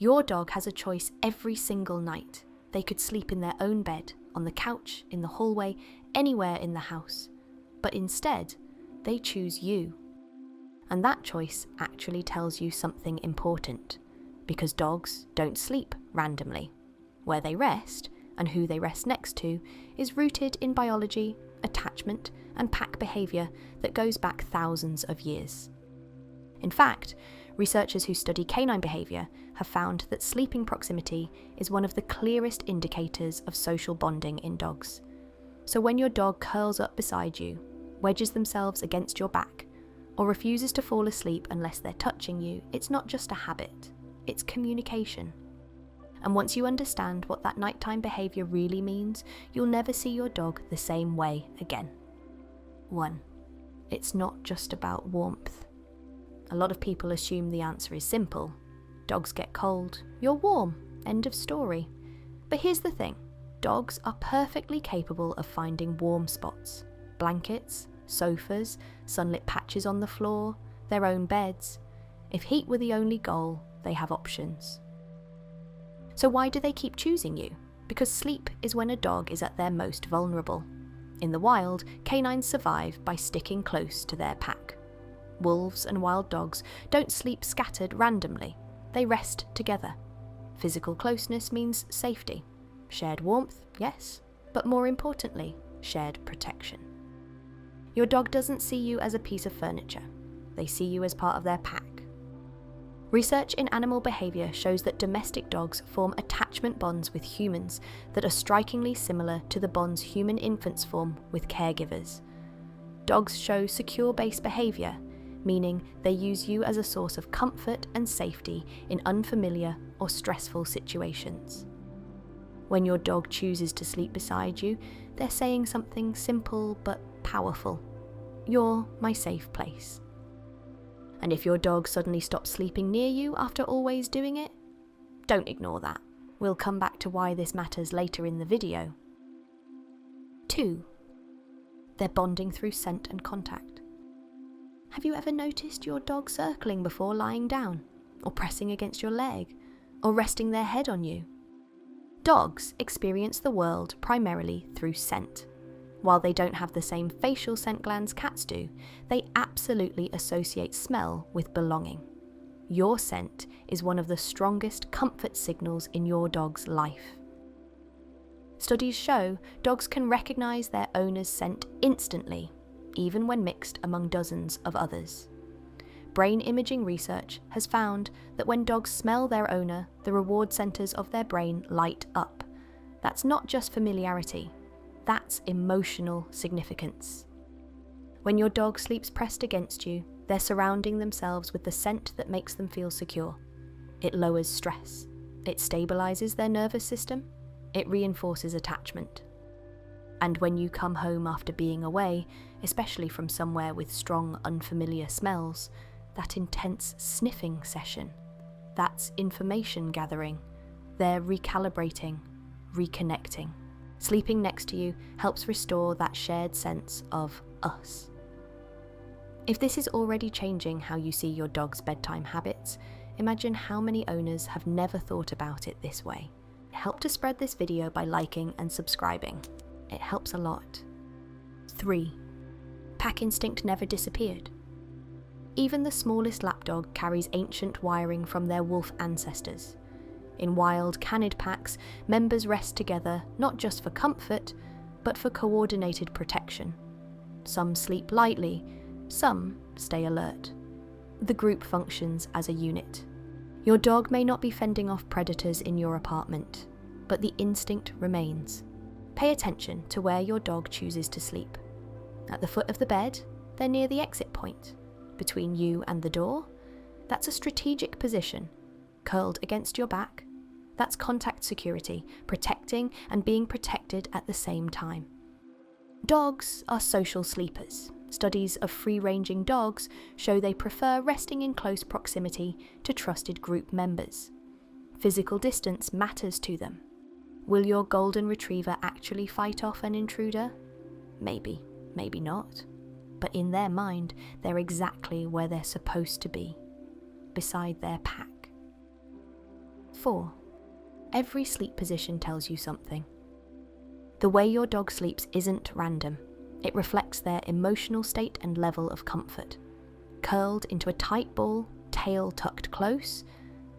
Your dog has a choice every single night. They could sleep in their own bed, on the couch, in the hallway, anywhere in the house. But instead, they choose you. And that choice actually tells you something important, because dogs don't sleep randomly. Where they rest, and who they rest next to, is rooted in biology, attachment, and pack behaviour that goes back thousands of years. In fact, researchers who study canine behaviour have found that sleeping proximity is one of the clearest indicators of social bonding in dogs. So when your dog curls up beside you, wedges themselves against your back, or refuses to fall asleep unless they're touching you, it's not just a habit, it's communication. And once you understand what that nighttime behaviour really means, you'll never see your dog the same way again. 1. It's not just about warmth. A lot of people assume the answer is simple. Dogs get cold, you're warm, end of story. But here's the thing, dogs are perfectly capable of finding warm spots. Blankets, sofas, sunlit patches on the floor, their own beds. If heat were the only goal, they have options. So why do they keep choosing you? Because sleep is when a dog is at their most vulnerable. In the wild, canines survive by sticking close to their pack. Wolves and wild dogs don't sleep scattered randomly. They rest together. Physical closeness means safety. Shared warmth, yes, but more importantly, shared protection. Your dog doesn't see you as a piece of furniture. They see you as part of their pack. Research in animal behaviour shows that domestic dogs form attachment bonds with humans that are strikingly similar to the bonds human infants form with caregivers. Dogs show secure base behaviour, meaning they use you as a source of comfort and safety in unfamiliar or stressful situations. When your dog chooses to sleep beside you, they're saying something simple but powerful. You're my safe place. And if your dog suddenly stops sleeping near you after always doing it, don't ignore that. We'll come back to why this matters later in the video. 2. They're bonding through scent and contact. Have you ever noticed your dog circling before lying down, or pressing against your leg, or resting their head on you? Dogs experience the world primarily through scent. While they don't have the same facial scent glands cats do, they absolutely associate smell with belonging. Your scent is one of the strongest comfort signals in your dog's life. Studies show dogs can recognise their owner's scent instantly, even when mixed among dozens of others. Brain imaging research has found that when dogs smell their owner, the reward centres of their brain light up. That's not just familiarity. That's emotional significance. When your dog sleeps pressed against you, they're surrounding themselves with the scent that makes them feel secure. It lowers stress. It stabilizes their nervous system. It reinforces attachment. And when you come home after being away, especially from somewhere with strong, unfamiliar smells, that intense sniffing session, that's information gathering. They're recalibrating, reconnecting. Sleeping next to you helps restore that shared sense of us. If this is already changing how you see your dog's bedtime habits, imagine how many owners have never thought about it this way. Help to spread this video by liking and subscribing. It helps a lot. 3. Pack instinct never disappeared. Even the smallest lapdog carries ancient wiring from their wolf ancestors. In wild, canid packs, members rest together not just for comfort, but for coordinated protection. Some sleep lightly, some stay alert. The group functions as a unit. Your dog may not be fending off predators in your apartment, but the instinct remains. Pay attention to where your dog chooses to sleep. At the foot of the bed, they're near the exit point. Between you and the door, that's a strategic position. Curled against your back, that's contact security, protecting and being protected at the same time. Dogs are social sleepers. Studies of free-ranging dogs show they prefer resting in close proximity to trusted group members. Physical distance matters to them. Will your golden retriever actually fight off an intruder? Maybe, maybe not. But in their mind, they're exactly where they're supposed to be, beside their pack. 4. Every sleep position tells you something. The way your dog sleeps isn't random. It reflects their emotional state and level of comfort. Curled into a tight ball, tail tucked close,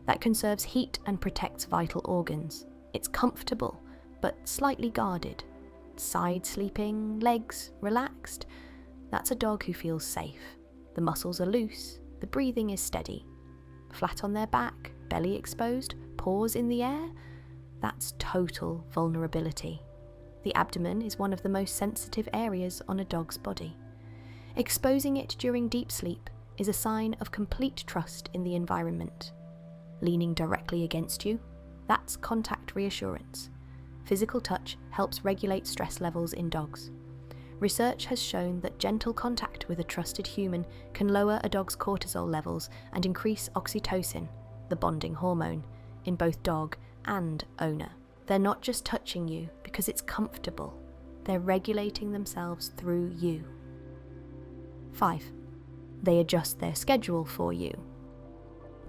that conserves heat and protects vital organs. It's comfortable, but slightly guarded. Side sleeping, legs relaxed. That's a dog who feels safe. The muscles are loose, the breathing is steady. Flat on their back, belly exposed, paws in the air. That's total vulnerability. The abdomen is one of the most sensitive areas on a dog's body. Exposing it during deep sleep is a sign of complete trust in the environment. Leaning directly against you, that's contact reassurance. Physical touch helps regulate stress levels in dogs. Research has shown that gentle contact with a trusted human can lower a dog's cortisol levels and increase oxytocin, the bonding hormone, in both dog and owner. They're not just touching you because it's comfortable. They're regulating themselves through you. 5. They adjust their schedule for you.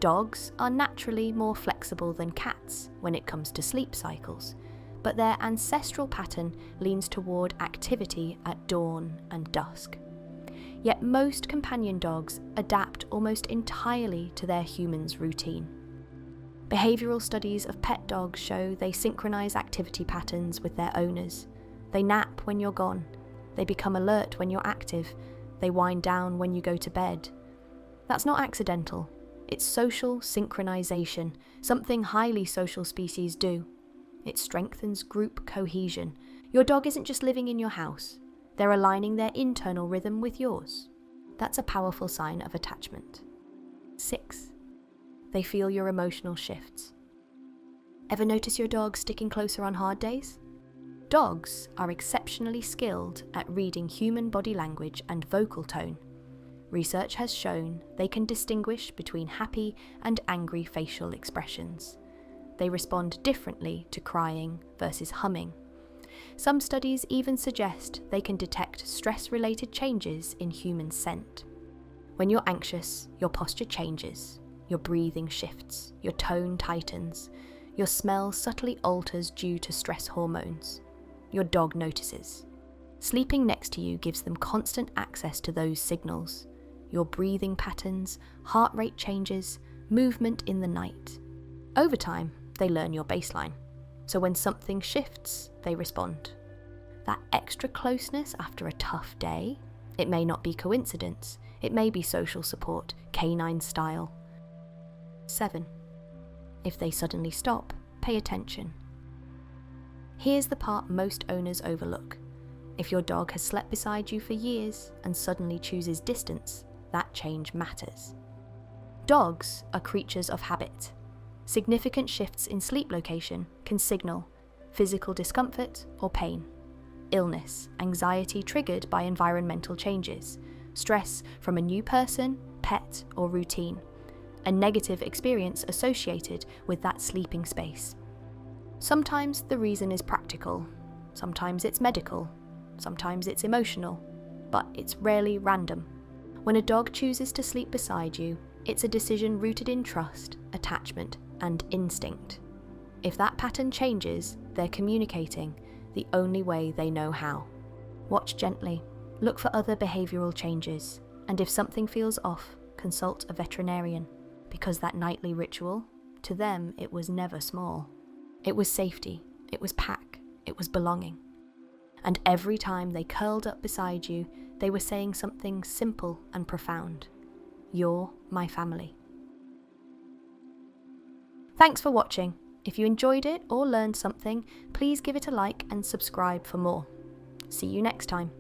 Dogs are naturally more flexible than cats when it comes to sleep cycles, but their ancestral pattern leans toward activity at dawn and dusk. Yet most companion dogs adapt almost entirely to their human's routine. Behavioural studies of pet dogs show they synchronize activity patterns with their owners. They nap when you're gone. They become alert when you're active. They wind down when you go to bed. That's not accidental. It's social synchronization, something highly social species do. It strengthens group cohesion. Your dog isn't just living in your house. They're aligning their internal rhythm with yours. That's a powerful sign of attachment. 6. They feel your emotional shifts. Ever notice your dog sticking closer on hard days? Dogs are exceptionally skilled at reading human body language and vocal tone. Research has shown they can distinguish between happy and angry facial expressions. They respond differently to crying versus humming. Some studies even suggest they can detect stress-related changes in human scent. When you're anxious, your posture changes, your breathing shifts, your tone tightens, your smell subtly alters due to stress hormones. Your dog notices. Sleeping next to you gives them constant access to those signals. Your breathing patterns, heart rate changes, movement in the night. Over time, they learn your baseline. So when something shifts, they respond. That extra closeness after a tough day, it may not be coincidence. It may be social support, canine style. 7. If they suddenly stop, pay attention. Here's the part most owners overlook. If your dog has slept beside you for years and suddenly chooses distance, that change matters. Dogs are creatures of habit. Significant shifts in sleep location can signal physical discomfort or pain, illness, anxiety triggered by environmental changes, stress from a new person, pet, or routine, a negative experience associated with that sleeping space. Sometimes the reason is practical, sometimes it's medical, sometimes it's emotional, but it's rarely random. When a dog chooses to sleep beside you, it's a decision rooted in trust, attachment, and instinct. If that pattern changes, they're communicating the only way they know how. Watch gently, look for other behavioural changes, and if something feels off, consult a veterinarian, because that nightly ritual, to them, it was never small. It was safety, it was pack, it was belonging. And every time they curled up beside you, they were saying something simple and profound. You're my family. Thanks for watching. If you enjoyed it or learned something, please give it a like and subscribe for more. See you next time.